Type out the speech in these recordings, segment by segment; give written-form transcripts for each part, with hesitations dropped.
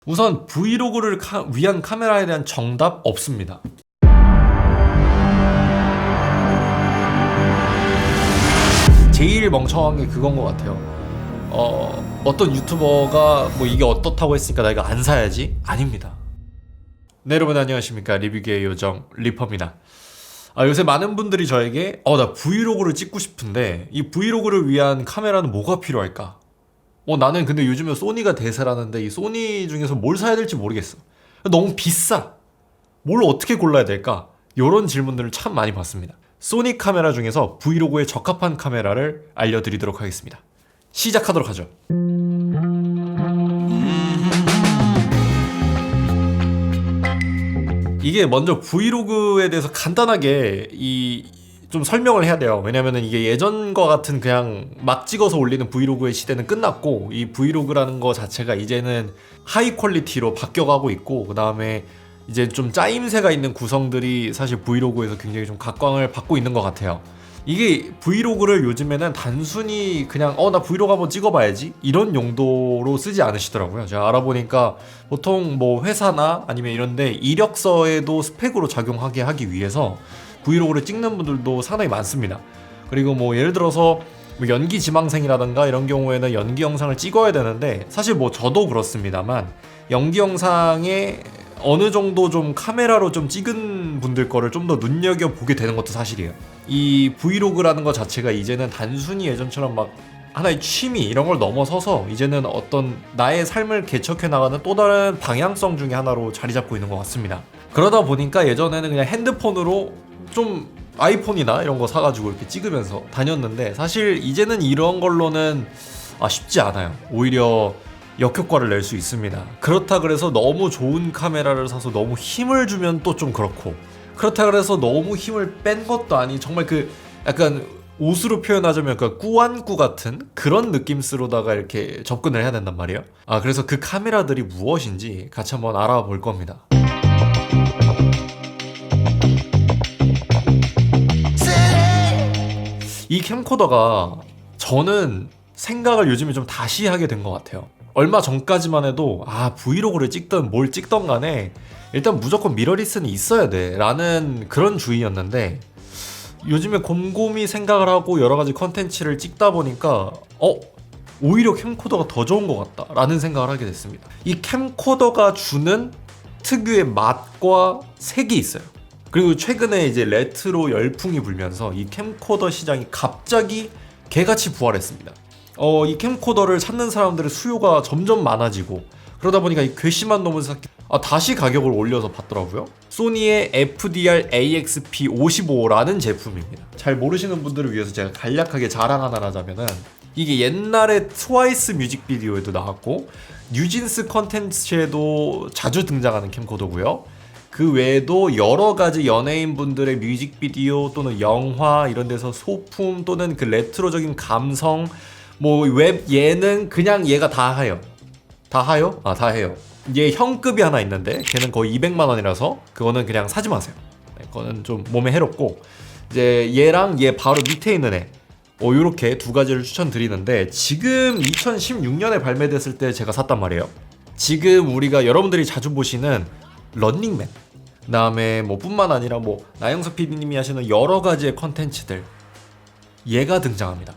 우선 브이로그를 위한 카메라에 대한 정답 없습니다. 제일 멍청한 게 그건 것 같아요. 어떤 유튜버가 뭐 이게 어떻다고 했으니까 나 이거 안 사야지? 아닙니다. 네, 여러분 안녕하십니까. 리뷰계의 요정 리퍼입니다. 요새 많은 분들이 저에게 나 브이로그를 찍고 싶은데 이 브이로그를 위한 카메라는 뭐가 필요할까? 나는 근데 요즘에 소니가 대세라는데 이 소니 중에서 뭘 사야 될지 모르겠어. 너무 비싸. 뭘 어떻게 골라야 될까? 이런 질문들을 참 많이 받습니다. 소니 카메라 중에서 브이로그에 적합한 카메라를 알려드리도록 하겠습니다. 시작하도록 하죠. 이게 먼저 브이로그에 대해서 간단하게 좀 설명을 해야 돼요. 왜냐면은 이게 예전과 같은 그냥 막 찍어서 올리는 브이로그의 시대는 끝났고, 이 브이로그라는 거 자체가 이제는 하이 퀄리티로 바뀌어가고 있고, 그 다음에 이제 좀 짜임새가 있는 구성들이 사실 브이로그에서 굉장히 좀 각광을 받고 있는 것 같아요. 이게 브이로그를 요즘에는 단순히 그냥 나 브이로그 한번 찍어봐야지 이런 용도로 쓰지 않으시더라고요. 제가 알아보니까 보통 뭐 회사나 아니면 이런데 이력서에도 스펙으로 작용하게 하기 위해서 브이로그를 찍는 분들도 상당히 많습니다. 그리고 뭐 예를 들어서 뭐 연기 지망생이라든가 이런 경우에는 연기 영상을 찍어야 되는데, 사실 뭐 저도 그렇습니다만 연기 영상에 어느 정도 좀 카메라로 좀 찍은 분들 거를 좀 더 눈여겨보게 되는 것도 사실이에요. 이 브이로그라는 것 자체가 이제는 단순히 예전처럼 막 하나의 취미 이런 걸 넘어서서 이제는 어떤 나의 삶을 개척해 나가는 또 다른 방향성 중에 하나로 자리 잡고 있는 것 같습니다. 그러다 보니까 예전에는 그냥 핸드폰으로 좀 아이폰이나 이런 거 사가지고 이렇게 찍으면서 다녔는데, 사실 이제는 이런 걸로는 쉽지 않아요. 오히려 역효과를 낼 수 있습니다. 그렇다 그래서 너무 좋은 카메라를 사서 너무 힘을 주면 또 좀 그렇고, 그렇다 그래서 너무 힘을 뺀 것도 아니, 정말 그 약간 옷으로 표현하자면 그 꾸안꾸 같은 그런 느낌으로다가 이렇게 접근을 해야 된단 말이에요. 그래서 그 카메라들이 무엇인지 같이 한번 알아볼 겁니다. 이 캠코더가 저는 생각을 요즘에 좀 다시 하게 된 것 같아요. 얼마 전까지만 해도 브이로그를 찍든 뭘 찍던 간에 일단 무조건 미러리스는 있어야 돼 라는 그런 주의였는데, 요즘에 곰곰이 생각을 하고 여러 가지 컨텐츠를 찍다 보니까 오히려 캠코더가 더 좋은 것 같다 라는 생각을 하게 됐습니다. 이 캠코더가 주는 특유의 맛과 색이 있어요. 그리고 최근에 이제 레트로 열풍이 불면서 이 캠코더 시장이 갑자기 개같이 부활했습니다. 이 캠코더를 찾는 사람들의 수요가 점점 많아지고, 그러다 보니까 이 괘씸한 놈을 다시 가격을 올려서 받더라고요. 소니의 FDR-AXP55라는 제품입니다. 잘 모르시는 분들을 위해서 제가 간략하게 자랑 하나 하자면은, 이게 옛날에 트와이스 뮤직비디오에도 나왔고 뉴진스 컨텐츠에도 자주 등장하는 캠코더고요. 그 외에도 여러 가지 연예인분들의 뮤직비디오 또는 영화 이런 데서 소품 또는 그 레트로적인 감성, 뭐 웹 예능, 그냥 얘가 다 해요. 다 해요? 다 해요. 얘 형급이 하나 있는데 걔는 거의 200만 원이라서 그거는 그냥 사지 마세요. 그거는 좀 몸에 해롭고, 이제 얘랑 얘 바로 밑에 있는 애 요렇게 두 가지를 추천드리는데, 지금 2016년에 발매됐을 때 제가 샀단 말이에요. 지금 우리가 여러분들이 자주 보시는 런닝맨, 그 다음에 뭐 뿐만 아니라 뭐 나영석 PD님이 하시는 여러 가지의 컨텐츠들, 얘가 등장합니다.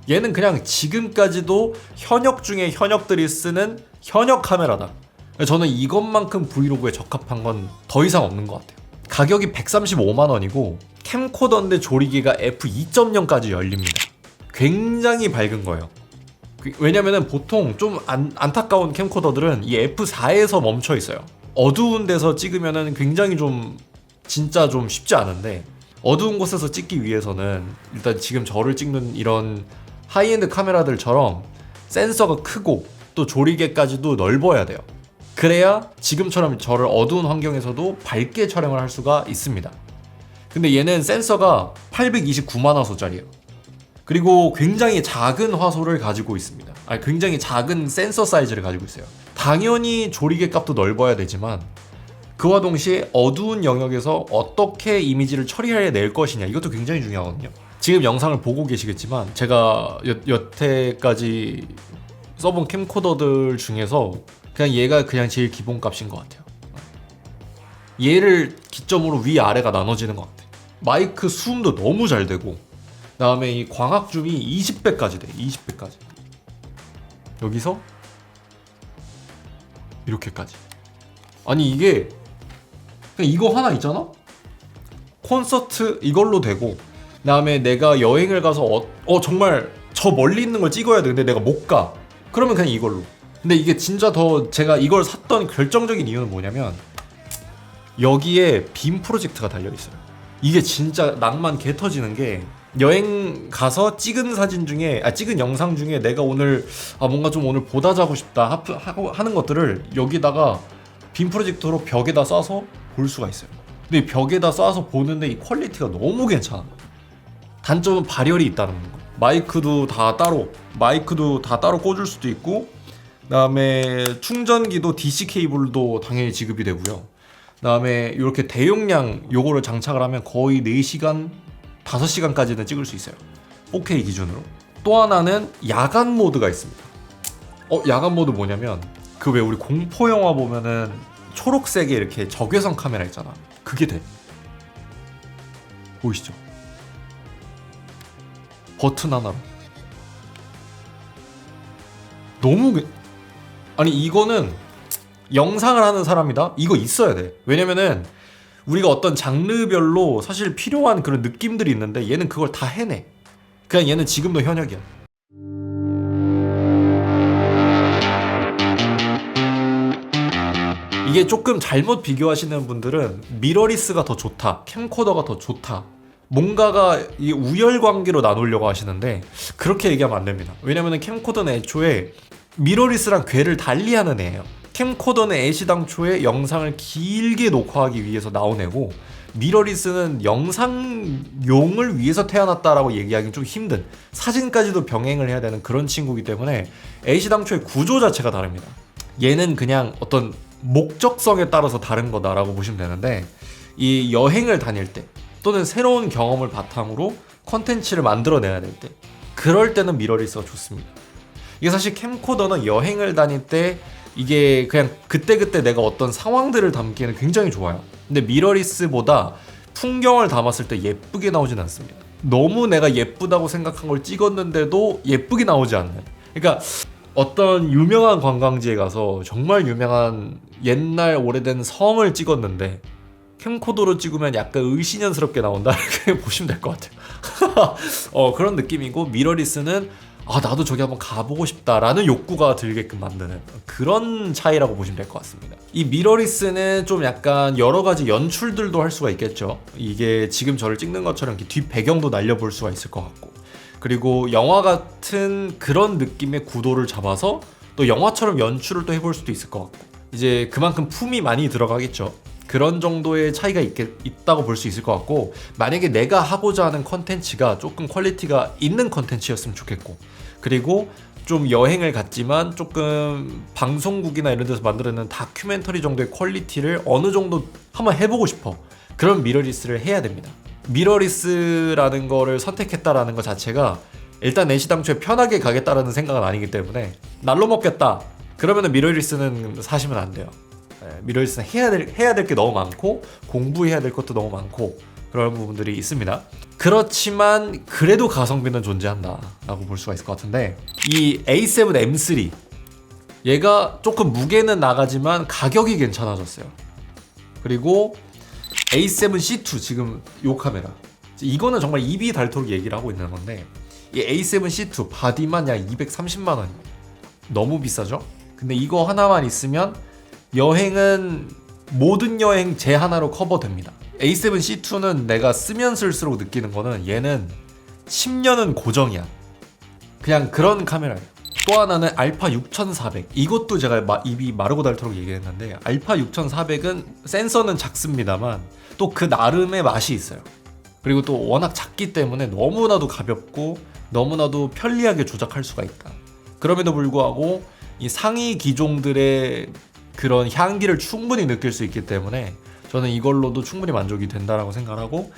얘는 그냥 지금까지도 현역 중에 현역들이 쓰는 현역 카메라다. 저는 이것만큼 브이로그에 적합한 건 더 이상 없는 것 같아요. 가격이 135만 원이고 캠코더인데 조리개가 f2.0까지 열립니다. 굉장히 밝은 거예요. 왜냐면은 보통 좀 안타까운 캠코더들은 이 F4에서 멈춰 있어요. 어두운 데서 찍으면은 굉장히 좀 진짜 좀 쉽지 않은데, 어두운 곳에서 찍기 위해서는 일단 지금 저를 찍는 이런 하이엔드 카메라들처럼 센서가 크고 또 조리개까지도 넓어야 돼요. 그래야 지금처럼 저를 어두운 환경에서도 밝게 촬영을 할 수가 있습니다. 근데 얘는 센서가 829만 화소짜리예요. 그리고 굉장히 작은 화소를 가지고 있습니다. 굉장히 작은 센서 사이즈를 가지고 있어요. 당연히 조리개 값도 넓어야 되지만 그와 동시에 어두운 영역에서 어떻게 이미지를 처리해낼 것이냐, 이것도 굉장히 중요하거든요. 지금 영상을 보고 계시겠지만 제가 여태까지 써본 캠코더들 중에서 그냥 얘가 그냥 제일 기본값인 것 같아요. 얘를 기점으로 위아래가 나눠지는 것 같아. 마이크 수음도 너무 잘 되고, 그다음에 이 광학줌이 20배까지 돼. 20배까지. 여기서 이렇게까지. 아니 이게 그냥 이거 하나 있잖아? 콘서트 이걸로 되고, 그다음에 내가 여행을 가서 정말 저 멀리 있는 걸 찍어야 돼. 근데 내가 못 가. 그러면 그냥 이걸로. 근데 이게 진짜 더 제가 이걸 샀던 결정적인 이유는 뭐냐면 여기에 빔 프로젝트가 달려있어요. 이게 진짜 낭만 개 터지는 게, 여행 가서 찍은 사진 중에 찍은 영상 중에 내가 오늘 뭔가 좀 오늘 보다 자고 싶다 하는 것들을 여기다가 빔 프로젝터로 벽에다 쏴서 볼 수가 있어요. 근데 이 벽에다 쏴서 보는데 이 퀄리티가 너무 괜찮아. 단점은 발열이 있다는 거. 마이크도 다 따로 꽂을 수도 있고, 그다음에 충전기도 DC 케이블도 당연히 지급이 되고요. 그다음에 이렇게 대용량 요거를 장착을 하면 거의 4시간, 5시간까지는 찍을 수 있어요. 4K 기준으로. 또 하나는 야간 모드가 있습니다. 야간 모드 뭐냐면 그 왜 우리 공포 영화 보면은 초록색에 이렇게 적외선 카메라 있잖아. 그게 돼. 보이시죠? 버튼 하나로. 아니 이거는 영상을 하는 사람이다? 이거 있어야 돼. 왜냐면은 우리가 어떤 장르별로 사실 필요한 그런 느낌들이 있는데 얘는 그걸 다 해내. 그냥 얘는 지금도 현역이야. 이게 조금 잘못 비교하시는 분들은 미러리스가 더 좋다, 캠코더가 더 좋다, 뭔가가 이 우열 관계로 나누려고 하시는데 그렇게 얘기하면 안 됩니다. 왜냐면은 캠코더는 애초에 미러리스랑 궤를 달리하는 애예요. 캠코더는 애시당초에 영상을 길게 녹화하기 위해서 나온 애고, 미러리스는 영상용을 위해서 태어났다라고 얘기하기는 좀 힘든, 사진까지도 병행을 해야 되는 그런 친구이기 때문에 애시당초의 구조 자체가 다릅니다. 얘는 그냥 어떤 목적성에 따라서 다른 거다라고 보시면 되는데, 이 여행을 다닐 때 또는 새로운 경험을 바탕으로 컨텐츠를 만들어내야 될 때, 그럴 때는 미러리스가 좋습니다. 이게 사실 캠코더는 여행을 다닐 때 이게 그냥 그때그때 내가 어떤 상황들을 담기에는 굉장히 좋아요. 근데 미러리스보다 풍경을 담았을 때 예쁘게 나오진 않습니다. 너무 내가 예쁘다고 생각한 걸 찍었는데도 예쁘게 나오지 않는. 그러니까 어떤 유명한 관광지에 가서 정말 유명한 옛날 오래된 성을 찍었는데 캠코더로 찍으면 약간 을씨년스럽게 나온다, 이렇게 보시면 될 것 같아요. 그런 느낌이고, 미러리스는 나도 저기 한번 가보고 싶다라는 욕구가 들게끔 만드는 그런 차이라고 보시면 될 것 같습니다. 이 미러리스는 좀 약간 여러 가지 연출들도 할 수가 있겠죠. 이게 지금 저를 찍는 것처럼 뒷 배경도 날려볼 수가 있을 것 같고, 그리고 영화 같은 그런 느낌의 구도를 잡아서 또 영화처럼 연출을 또 해볼 수도 있을 것 같고, 이제 그만큼 품이 많이 들어가겠죠. 그런 정도의 차이가 있다고 볼 수 있을 것 같고, 만약에 내가 하고자 하는 컨텐츠가 조금 퀄리티가 있는 컨텐츠였으면 좋겠고, 그리고 좀 여행을 갔지만 조금 방송국이나 이런 데서 만들어내는 다큐멘터리 정도의 퀄리티를 어느 정도 한번 해보고 싶어. 그럼 미러리스를 해야 됩니다. 미러리스라는 거를 선택했다라는 것 자체가 일단 애시당초에 편하게 가겠다라는 생각은 아니기 때문에, 날로 먹겠다 그러면은 미러리스는 사시면 안 돼요. 미러리스는 해야 될 게 너무 많고, 공부해야 될 것도 너무 많고, 그런 부분들이 있습니다. 그렇지만 그래도 가성비는 존재한다 라고 볼 수가 있을 것 같은데, 이 A7M3 얘가 조금 무게는 나가지만 가격이 괜찮아졌어요. 그리고 A7C2, 지금 이 카메라, 이거는 정말 입이 닳도록 얘기를 하고 있는 건데, 이 A7C2 바디만 약 230만 원, 너무 비싸죠? 근데 이거 하나만 있으면 여행은 모든 여행 제 하나로 커버됩니다. A7C2는 내가 쓰면 쓸수록 느끼는 거는 얘는 10년은 고정이야. 그냥 그런 카메라예요. 또 하나는 알파 6400, 이것도 제가 입이 마르고 닳도록 얘기했는데, 알파 6400은 센서는 작습니다만 또 그 나름의 맛이 있어요. 그리고 또 워낙 작기 때문에 너무나도 가볍고 너무나도 편리하게 조작할 수가 있다. 그럼에도 불구하고 이 상위 기종들의 그런 향기를 충분히 느낄 수 있기 때문에 저는 이걸로도 충분히 만족이 된다라고 생각하고,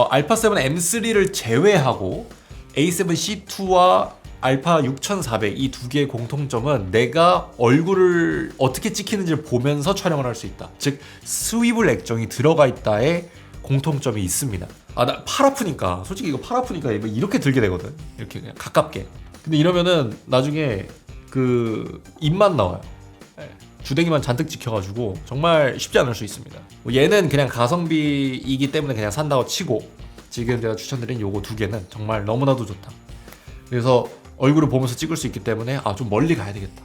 알파 7 M3를 제외하고 A7C2와 알파 6400 이 두 개의 공통점은 내가 얼굴을 어떻게 찍히는지를 보면서 촬영을 할 수 있다. 즉 스위블 액정이 들어가 있다의 공통점이 있습니다. 아, 나 팔 아프니까 솔직히 이거 팔 아프니까 이렇게 들게 되거든. 이렇게 그냥 가깝게. 근데 이러면은 나중에 그 입만 나와요. 주댕이만 잔뜩 찍혀가지고 정말 쉽지 않을 수 있습니다. 얘는 그냥 가성비이기 때문에 그냥 산다고 치고 지금 제가 추천드린 요거 두 개는 정말 너무나도 좋다. 그래서 얼굴을 보면서 찍을 수 있기 때문에 좀 멀리 가야 되겠다.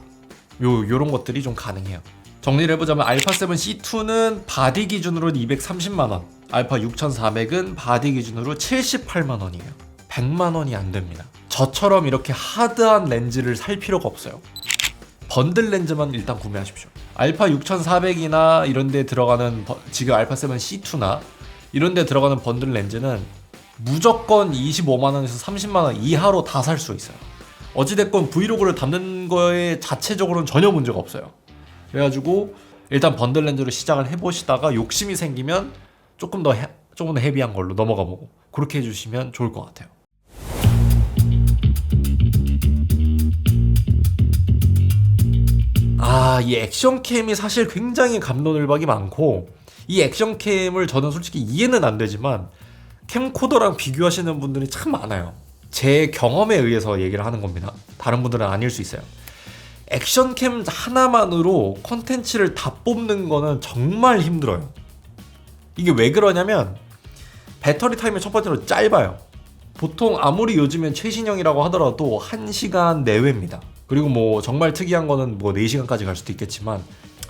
요런 것들이 좀 가능해요. 정리를 해보자면 알파 7 C2는 바디 기준으로 230만원, 알파 6400은 바디 기준으로 78만원이에요. 100만원이 안 됩니다. 저처럼 이렇게 하드한 렌즈를 살 필요가 없어요. 번들 렌즈만 일단 구매하십시오. 알파 6400이나 이런 데 들어가는 지금 알파 7 C2나 이런 데 들어가는 번들 렌즈는 무조건 25만원에서 30만원 이하로 다 살 수 있어요. 어찌됐건 브이로그를 담는 거에 자체적으로는 전혀 문제가 없어요. 그래가지고 일단 번들 렌즈로 시작을 해보시다가 욕심이 생기면 조금 더 헤비한 걸로 넘어가 보고 그렇게 해주시면 좋을 것 같아요. 이 액션캠이 사실 굉장히 갑론을박이 많고 이 액션캠을 저는 솔직히 이해는 안 되지만 캠코더랑 비교하시는 분들이 참 많아요. 제 경험에 의해서 얘기를 하는 겁니다. 다른 분들은 아닐 수 있어요. 액션캠 하나만으로 컨텐츠를 다 뽑는 거는 정말 힘들어요. 이게 왜 그러냐면 배터리 타임이 첫 번째로 짧아요. 보통 아무리 요즘엔 최신형이라고 하더라도 1시간 내외입니다. 그리고 뭐 정말 특이한 거는 뭐 4시간까지 갈 수도 있겠지만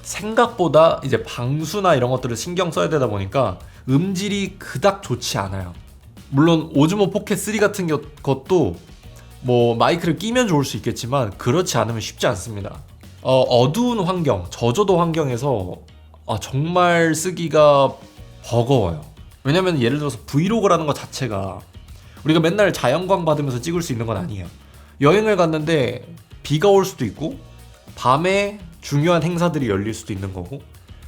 생각보다 이제 방수나 이런 것들을 신경 써야 되다 보니까 음질이 그닥 좋지 않아요. 물론 오즈모 포켓 3 같은 것도 뭐 마이크를 끼면 좋을 수 있겠지만 그렇지 않으면 쉽지 않습니다. 어두운 환경, 저조도 환경에서 정말 쓰기가 버거워요. 왜냐면 예를 들어서 브이로그라는 것 자체가 우리가 맨날 자연광 받으면서 찍을 수 있는 건 아니에요. 여행을 갔는데 비가 올 수도 있고 밤에 중요한 행사들이 열릴 수도 있는 거고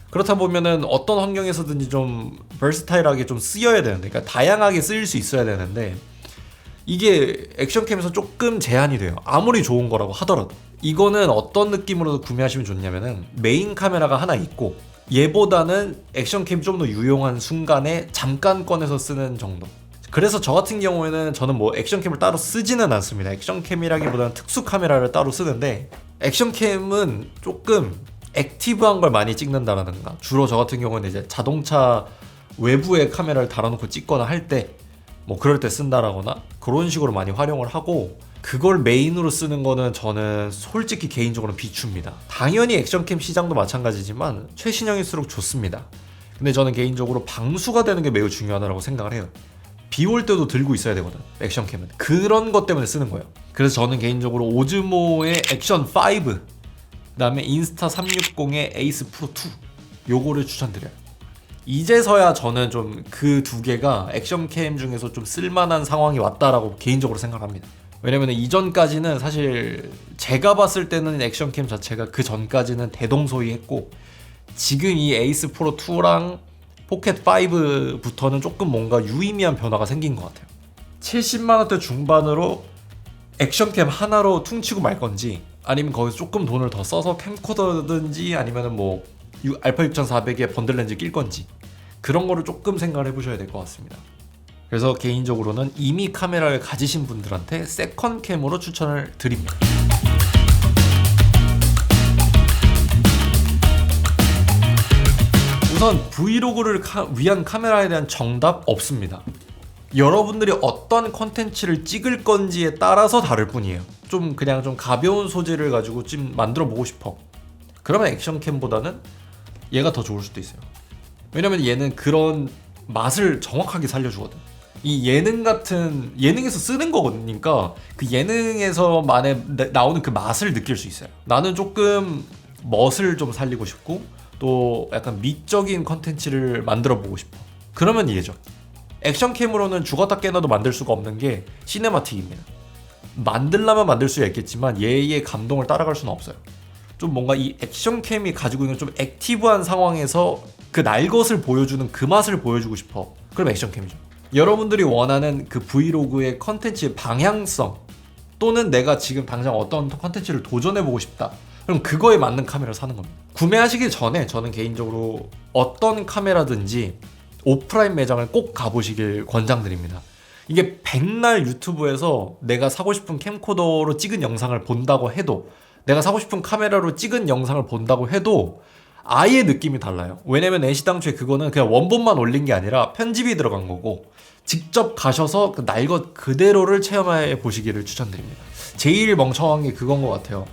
그렇다 보면은 어떤 환경에서든지 좀 버스타일하게 좀 쓰여야 되는데 그러니까 다양하게 쓰일 수 있어야 되는데 이게 액션캠에서 조금 제한이 돼요. 아무리 좋은 거라고 하더라도. 이거는 어떤 느낌으로 구매하시면 좋냐면은 메인 카메라가 하나 있고 얘보다는 액션캠이 좀 더 유용한 순간에 잠깐 꺼내서 쓰는 정도. 그래서 저 같은 경우에는 저는 뭐 액션캠을 따로 쓰지는 않습니다. 액션캠이라기보다는 특수 카메라를 따로 쓰는데 액션캠은 조금 액티브한 걸 많이 찍는다라든가 주로 저 같은 경우는 이제 자동차 외부에 카메라를 달아놓고 찍거나 할 때 뭐 그럴 때 쓴다라거나 그런 식으로 많이 활용을 하고 그걸 메인으로 쓰는 거는 저는 솔직히 개인적으로 비추입니다. 당연히 액션캠 시장도 마찬가지지만 최신형일수록 좋습니다. 근데 저는 개인적으로 방수가 되는 게 매우 중요하다고 생각을 해요. 비 올 때도 들고 있어야 되거든 액션캠은. 그런 것 때문에 쓰는 거예요. 그래서 저는 개인적으로 오즈모의 액션 5 그 다음에 인스타 360의 에이스 프로 2 요거를 추천드려요. 이제서야 저는 좀 그 두 개가 액션캠 중에서 좀 쓸만한 상황이 왔다라고 개인적으로 생각합니다. 왜냐면 이전까지는 사실 제가 봤을 때는 액션캠 자체가 그 전까지는 대동소이했고 지금 이 에이스 프로 2랑 포켓 5부터는 조금 뭔가 유의미한 변화가 생긴 것 같아요. 70만원대 중반으로 액션캠 하나로 퉁치고 말 건지 아니면 거기서 조금 돈을 더 써서 캠코더든지 아니면 뭐 알파 6400에 번들 렌즈 낄 건지 그런 거를 조금 생각을 해보셔야 될 것 같습니다. 그래서 개인적으로는 이미 카메라를 가지신 분들한테 세컨캠으로 추천을 드립니다. 우선 브이로그를 위한 카메라에 대한 정답 없습니다. 여러분들이 어떤 컨텐츠를 찍을 건지에 따라서 다를 뿐이에요. 좀 그냥 좀 가벼운 소재를 가지고 좀 만들어 보고 싶어. 그러면 액션캠보다는 얘가 더 좋을 수도 있어요. 왜냐면 얘는 그런 맛을 정확하게 살려주거든. 이 예능에서 쓰는 거니까 그 예능에서만의 나오는 그 맛을 느낄 수 있어요. 나는 조금 멋을 좀 살리고 싶고 또 약간 미적인 컨텐츠를 만들어 보고 싶어. 그러면 얘죠. 액션캠으로는 죽었다 깨나도 만들 수가 없는 게 시네마틱입니다. 만들려면 만들 수 있겠지만 얘의 감동을 따라갈 수는 없어요. 좀 뭔가 이 액션캠이 가지고 있는 좀 액티브한 상황에서 그 날 것을 보여주는 그 맛을 보여주고 싶어. 그럼 액션캠이죠. 여러분들이 원하는 그 브이로그의 컨텐츠의 방향성 또는 내가 지금 당장 어떤 컨텐츠를 도전해보고 싶다. 그럼 그거에 맞는 카메라를 사는 겁니다. 구매하시기 전에 저는 개인적으로 어떤 카메라든지 오프라인 매장을 꼭 가보시길 권장드립니다. 이게 백날 유튜브에서 내가 사고 싶은 캠코더로 찍은 영상을 본다고 해도, 내가 사고 싶은 카메라로 찍은 영상을 본다고 해도 아예 느낌이 달라요. 왜냐면 애시당초에 그거는 그냥 원본만 올린 게 아니라 편집이 들어간 거고, 직접 가셔서 그 날 것 그대로를 체험해 보시기를 추천드립니다. 제일 멍청한 게 그건 것 같아요.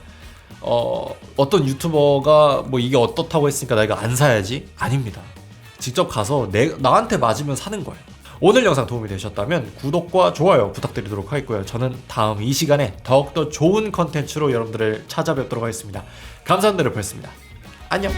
어떤 유튜버가 뭐 이게 어떻다고 했으니까 나 이거 안 사야지? 아닙니다. 직접 가서 나한테 맞으면 사는 거예요. 오늘 영상 도움이 되셨다면 구독과 좋아요 부탁드리도록 하겠고요. 저는 다음 이 시간에 더욱더 좋은 컨텐츠로 여러분들을 찾아뵙도록 하겠습니다. 감사합니다. 뵙겠습니다. 안녕.